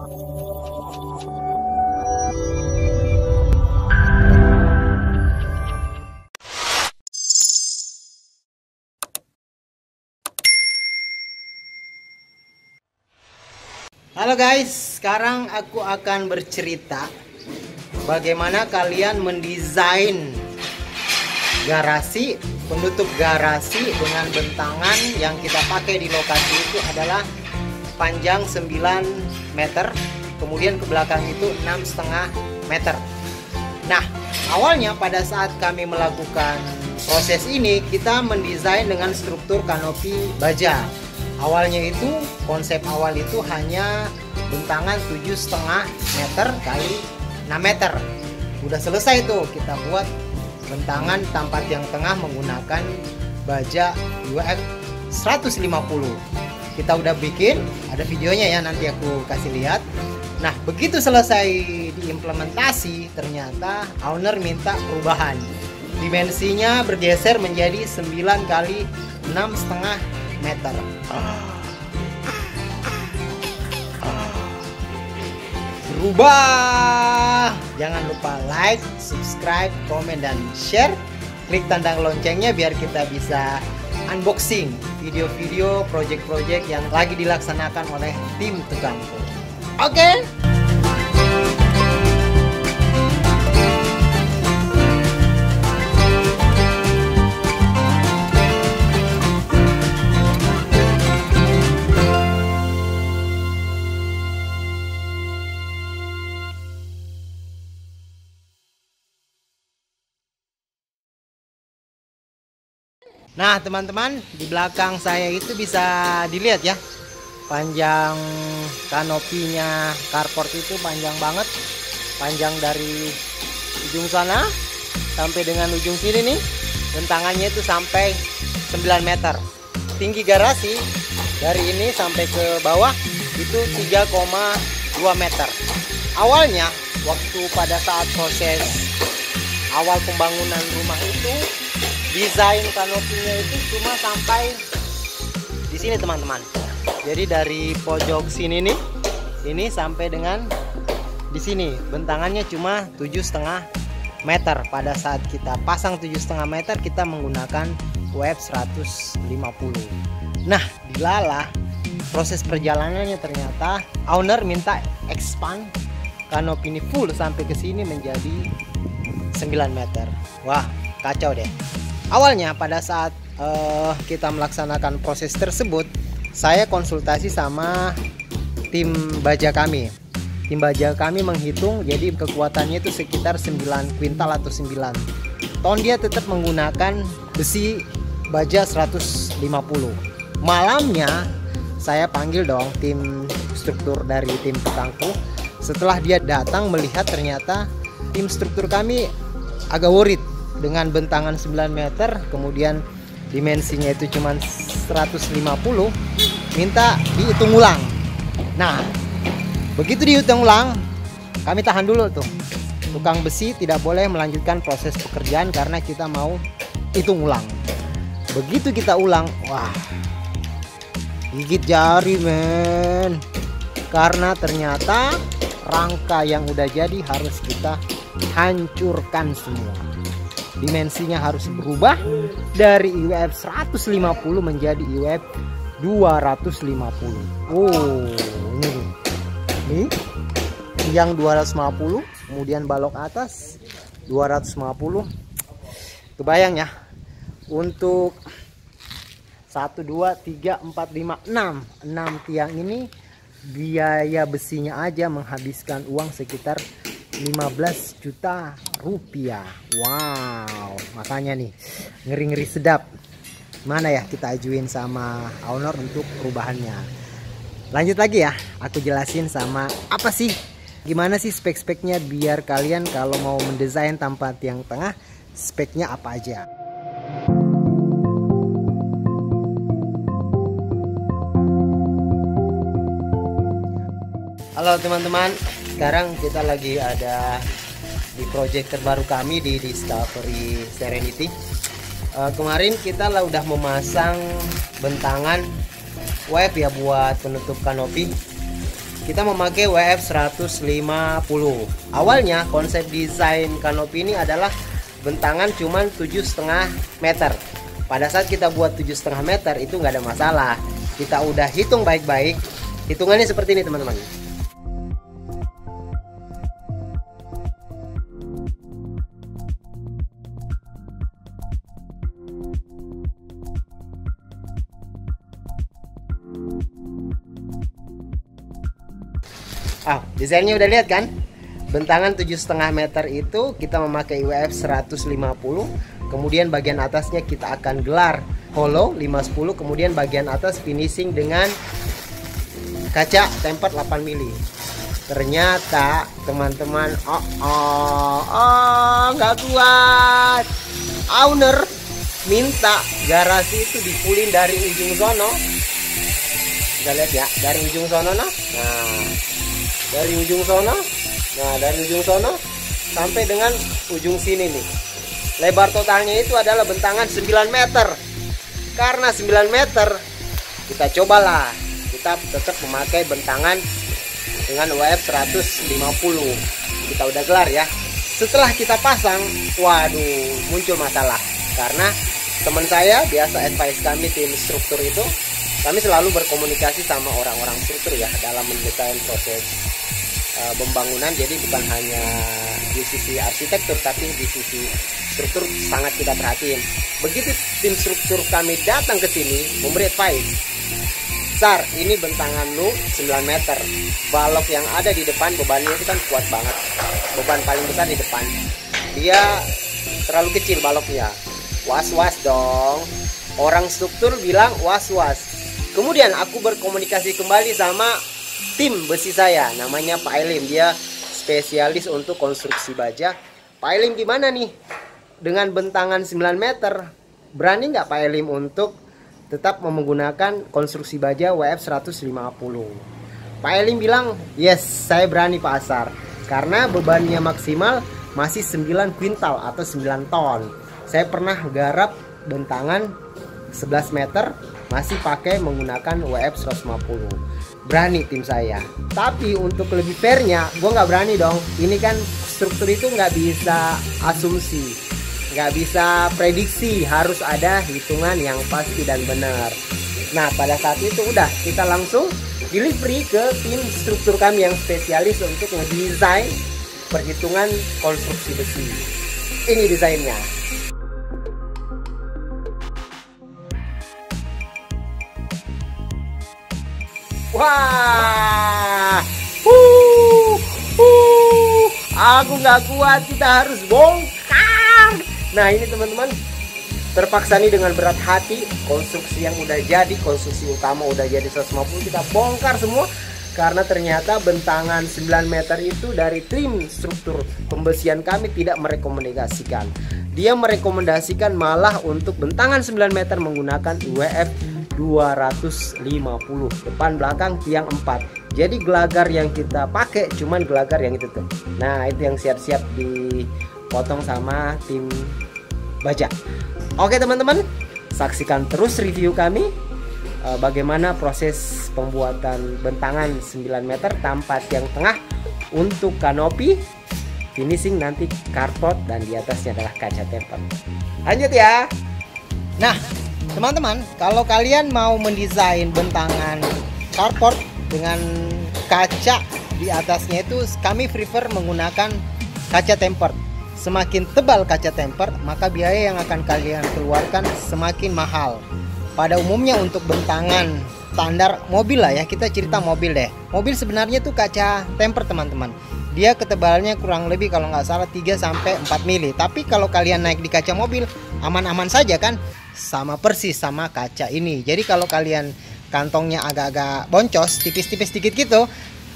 Halo guys, sekarang aku akan bercerita bagaimana kalian mendesain garasi, penutup garasi dengan bentangan yang kita pakai di lokasi itu adalah panjang 9 meter, kemudian ke belakang itu 6,5 meter. Nah, awalnya pada saat kami melakukan proses ini, kita mendesain dengan struktur kanopi baja. Awalnya itu, konsep awal itu hanya bentangan 7,5 meter kali 6 meter. Udah selesai tuh, kita buat bentangan tanpa tiang tengah menggunakan baja UF 150. Kita udah bikin, ada videonya ya, nanti aku kasih lihat. Nah, begitu selesai diimplementasi, ternyata owner minta perubahan. Dimensinya bergeser menjadi 9 kali 6,5 meter. Berubah. Jangan lupa like, subscribe, komen, dan share. Klik tanda loncengnya biar kita bisa unboxing video-video project-project yang lagi dilaksanakan oleh tim tukangku. Oke? Nah teman-teman, di belakang saya itu bisa dilihat ya, panjang kanopinya carport itu panjang banget, panjang dari ujung sana sampai dengan ujung sini nih, bentangannya itu sampai 9 meter. Tinggi garasi dari ini sampai ke bawah itu 3,2 meter. Awalnya waktu pada saat proses awal pembangunan rumah itu, desain kanopinya itu cuma sampai di sini teman-teman. Jadi dari pojok sini nih, ini sampai dengan di sini bentangannya cuma 7,5 meter. Pada saat kita pasang 7,5 meter, kita menggunakan UF 150. Nah, dilala proses perjalanannya ternyata owner minta expand kanopi ini full sampai ke sini menjadi 9 meter. Wah, kacau deh. Awalnya pada saat kita melaksanakan proses tersebut, saya konsultasi sama tim baja kami. Tim baja kami menghitung, jadi kekuatannya itu sekitar 9 kuintal atau 9 ton. Dia tetap menggunakan besi baja 150. Malamnya saya panggil dong tim struktur dari tim tukangku. Setelah dia datang melihat, ternyata tim struktur kami agak worried dengan bentangan 9 meter, kemudian dimensinya itu cuma 150, minta dihitung ulang. Nah, begitu dihitung ulang, kami tahan dulu tuh. Tukang besi tidak boleh melanjutkan proses pekerjaan karena kita mau hitung ulang. Begitu kita ulang, wah, gigit jari men, karena ternyata rangka yang udah jadi harus kita hancurkan semua. Dimensinya harus berubah dari UF 150 menjadi UF 250. Oh, ini yang 250, kemudian balok atas 250. Kebayang ya, untuk 1, 2, 3, 4, 5, 6 tiang ini biaya besinya aja menghabiskan uang sekitar 15 juta rupiah. Wow, makanya nih ngeri-ngeri sedap. Mana ya kita ajuin sama owner untuk perubahannya. Lanjut lagi ya, aku jelasin sama apa sih, gimana sih spek-speknya biar kalian kalau mau mendesain tanpa tiang tengah, speknya apa aja. Halo teman-teman, sekarang kita lagi ada di project terbaru kami di Discovery Serenity. Kemarin kita udah memasang bentangan web ya buat penutup kanopi. kita memakai WF 150. Awalnya konsep desain kanopi ini adalah bentangan cuman 7,5 meter. Pada saat kita buat 7,5 meter itu nggak ada masalah. Kita udah hitung baik-baik. Hitungannya seperti ini teman-teman. Desainnya udah lihat kan? Bentangan 7,5 meter itu kita memakai WF 150. Kemudian bagian atasnya kita akan gelar hollow 510. Kemudian bagian atas finishing dengan kaca tempered 8 mili. Ternyata teman-teman, nggak kuat. Owner minta garasi itu dipulin dari ujung sono. Kita lihat ya, dari ujung sono nah. Dari ujung sono. Nah, dari ujung sono sampai dengan ujung sini nih. Lebar totalnya itu adalah bentangan 9 meter. Karena 9 meter, kita cobalah. Kita tetap memakai bentangan dengan WF 150. Kita udah gelar ya. Setelah kita pasang, waduh, muncul masalah. Karena teman saya, biasa advice kami tim struktur itu, kami selalu berkomunikasi sama orang-orang struktur ya dalam mendesain proses pembangunan. Jadi bukan hanya di sisi arsitektur, tapi di sisi struktur sangat kita perhatiin. Begitu tim struktur kami datang ke sini memberi advice, Sar, ini bentangan lu 9 meter, balok yang ada di depan bebannya itu kan kuat banget, beban paling besar di depan, dia terlalu kecil baloknya. Was-was dong, orang struktur bilang was-was. Kemudian aku berkomunikasi kembali sama tim besi saya, namanya Pak Elim, dia spesialis untuk konstruksi baja. Pak Elim gimana nih dengan bentangan 9 meter, berani nggak Pak Elim untuk tetap menggunakan konstruksi baja WF 150? Pak Elim bilang, yes, saya berani Pak Asar, karena bebannya maksimal masih 9 kuintal atau 9 ton. Saya pernah garap bentangan 11 meter masih pakai menggunakan WF 150. Berani tim saya. Tapi untuk lebih fairnya, gue nggak berani dong. Ini kan struktur itu nggak bisa asumsi, nggak bisa prediksi, harus ada hitungan yang pasti dan benar. Nah, pada saat itu udah kita langsung delivery ke tim struktur kami yang spesialis untuk ngedesain perhitungan konstruksi besi. Ini desainnya. Wah, aku nggak kuat, kita harus bongkar. Nah ini teman-teman, terpaksa nih dengan berat hati, konstruksi yang udah jadi, konstruksi utama udah jadi 150, kita bongkar semua. Karena ternyata bentangan 9 meter itu dari tim struktur pembesian kami tidak merekomendasikan. Dia merekomendasikan malah untuk bentangan 9 meter menggunakan WF 250, depan belakang tiang 4. Jadi gelagar yang kita pakai cuman gelagar yang itu tuh. Nah itu yang siap-siap dipotong sama tim baja. Oke teman-teman, saksikan terus review kami bagaimana proses pembuatan bentangan 9 meter tanpa tiang tengah untuk kanopi, finishing nanti carport, dan di atasnya adalah kaca tempered. Lanjut ya. Nah teman-teman, kalau kalian mau mendesain bentangan carport dengan kaca di atasnya itu, kami prefer menggunakan kaca tempered. Semakin tebal kaca tempered, maka biaya yang akan kalian keluarkan semakin mahal. Pada umumnya untuk bentangan standar mobil lah ya, kita cerita mobil deh. Mobil sebenarnya tuh kaca tempered teman-teman. Dia ketebalannya kurang lebih kalau nggak salah 3-4 mili. Tapi kalau kalian naik di kaca mobil, aman-aman saja kan? Sama persis sama kaca ini. Jadi kalau kalian kantongnya agak-agak boncos, tipis-tipis sedikit gitu,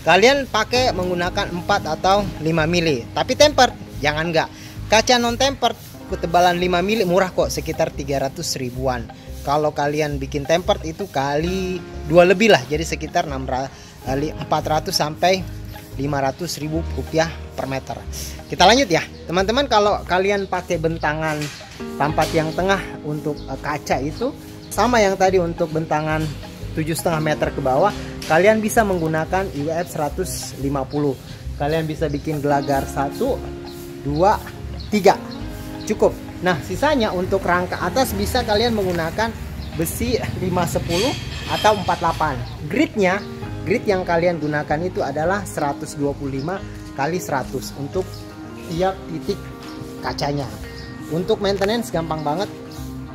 kalian pakai menggunakan 4 atau 5 mili. Tapi tempered, jangan nggak. Kaca non tempered ketebalan 5 mili murah kok, sekitar 300 ribuan. Kalau kalian bikin tempered itu kali 2 lebih lah, jadi sekitar 400 sampai 500 ribu rupiah per meter. Kita lanjut ya teman-teman. Kalau kalian pakai bentangan tanpa tiang tengah untuk kaca itu sama yang tadi untuk bentangan 7,5 meter ke bawah, kalian bisa menggunakan UF 150. Kalian bisa bikin gelagar 1, 2, 3. Cukup. Nah, sisanya untuk rangka atas bisa kalian menggunakan besi 510 atau 48. Grid yang kalian gunakan itu adalah 125 kali 100 untuk tiap titik kacanya. Untuk maintenance gampang banget,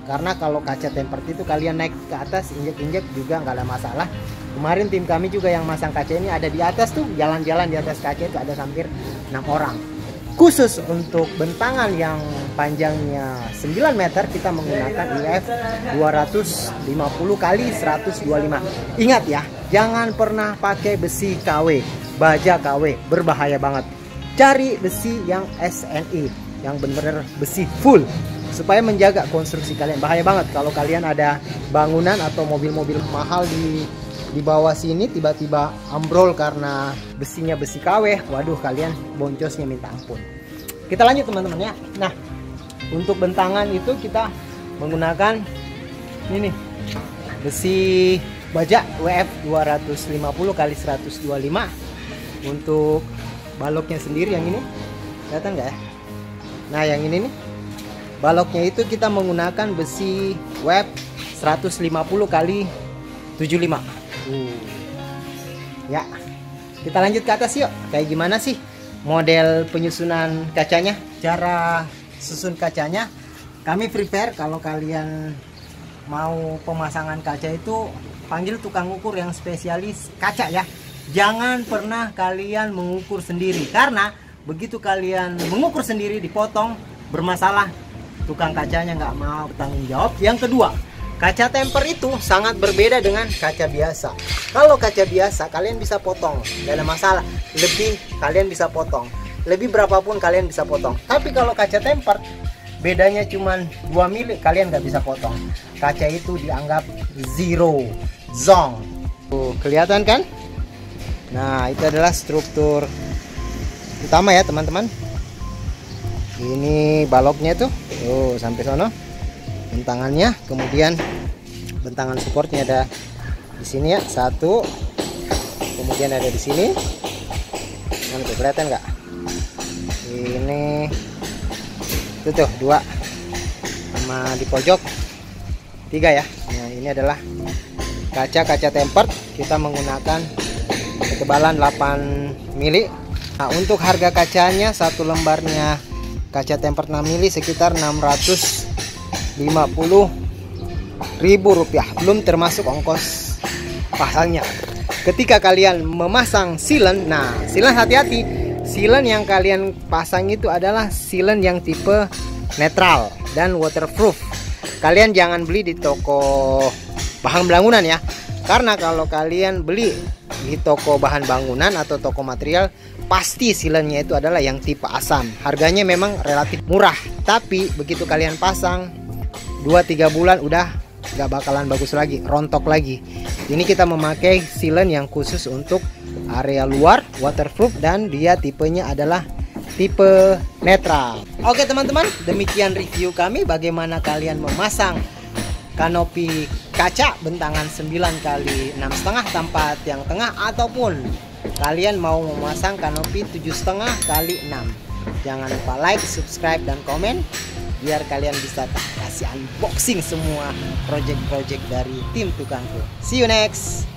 karena kalau kaca tempered itu kalian naik ke atas, injek-injek juga nggak ada masalah. Kemarin tim kami juga yang masang kaca ini ada di atas tuh, jalan-jalan di atas kaca itu ada hampir 6 orang. Khusus untuk bentangan yang panjangnya 9 meter kita menggunakan UF 250 kali 125. Ingat ya, jangan pernah pakai besi KW, baja KW, berbahaya banget. Cari besi yang SNI, yang bener-bener besi full, supaya menjaga konstruksi kalian. Bahaya banget kalau kalian ada bangunan atau mobil-mobil mahal di bawah sini tiba-tiba ambrol karena besinya besi KW. Waduh, kalian boncosnya minta ampun. Kita lanjut teman-teman ya. Nah, untuk bentangan itu kita menggunakan ini besi baja WF 250 kali 125. Untuk baloknya sendiri yang ini kelihatan nggak ya? Nah, yang ini nih baloknya itu kita menggunakan besi WF 150 kali 75. Ya, kita lanjut ke atas yuk. Kayak gimana sih model penyusunan kacanya? Cara susun kacanya kami prepare. Kalau kalian mau pemasangan kaca itu panggil tukang ukur yang spesialis kaca ya. Jangan pernah kalian mengukur sendiri, karena begitu kalian mengukur sendiri dipotong bermasalah, tukang kacanya nggak mau bertanggung jawab. Yang kedua, kaca temper itu sangat berbeda dengan kaca biasa. Kalau kaca biasa kalian bisa potong, gak ada masalah. Lebih kalian bisa potong, lebih berapapun kalian bisa potong. Tapi kalau kaca temper bedanya cuma 2 mili, kalian nggak bisa potong. Kaca itu dianggap zero zong. Tuh, kelihatan kan? Nah, itu adalah struktur utama ya teman-teman. Ini baloknya tuh, sampai sono. Bentangannya, kemudian bentangan supportnya ada di sini ya, 1, kemudian ada di sini. Nanti kelihatan nggak? Ini itu tuh 2, sama di pojok 3 ya. Nah, ini adalah kaca tempered. Kita menggunakan ketebalan 8 mili. Nah, untuk harga kacanya satu lembarnya kaca tempered 6 mili sekitar 650.000 rupiah, belum termasuk ongkos pasangnya. Ketika kalian memasang silen, nah silen hati-hati, silen yang kalian pasang itu adalah silen yang tipe netral dan waterproof. Kalian jangan beli di toko bahan bangunan ya, karena kalau kalian beli di toko bahan bangunan atau toko material, pasti silennya itu adalah yang tipe asam. Harganya memang relatif murah, tapi begitu kalian pasang 2-3 bulan udah gak bakalan bagus lagi, rontok lagi. Ini kita memakai silen yang khusus untuk area luar, waterproof, dan dia tipenya adalah tipe netral. Oke teman-teman, demikian review kami bagaimana kalian memasang kanopi kaca bentangan 9 kali 6,5 tanpa tiang tengah, ataupun kalian mau memasang kanopi 7,5 kali 6. Jangan lupa like, subscribe, dan komen biar kalian bisa kasih unboxing semua project-project dari tim tukangku. See you next.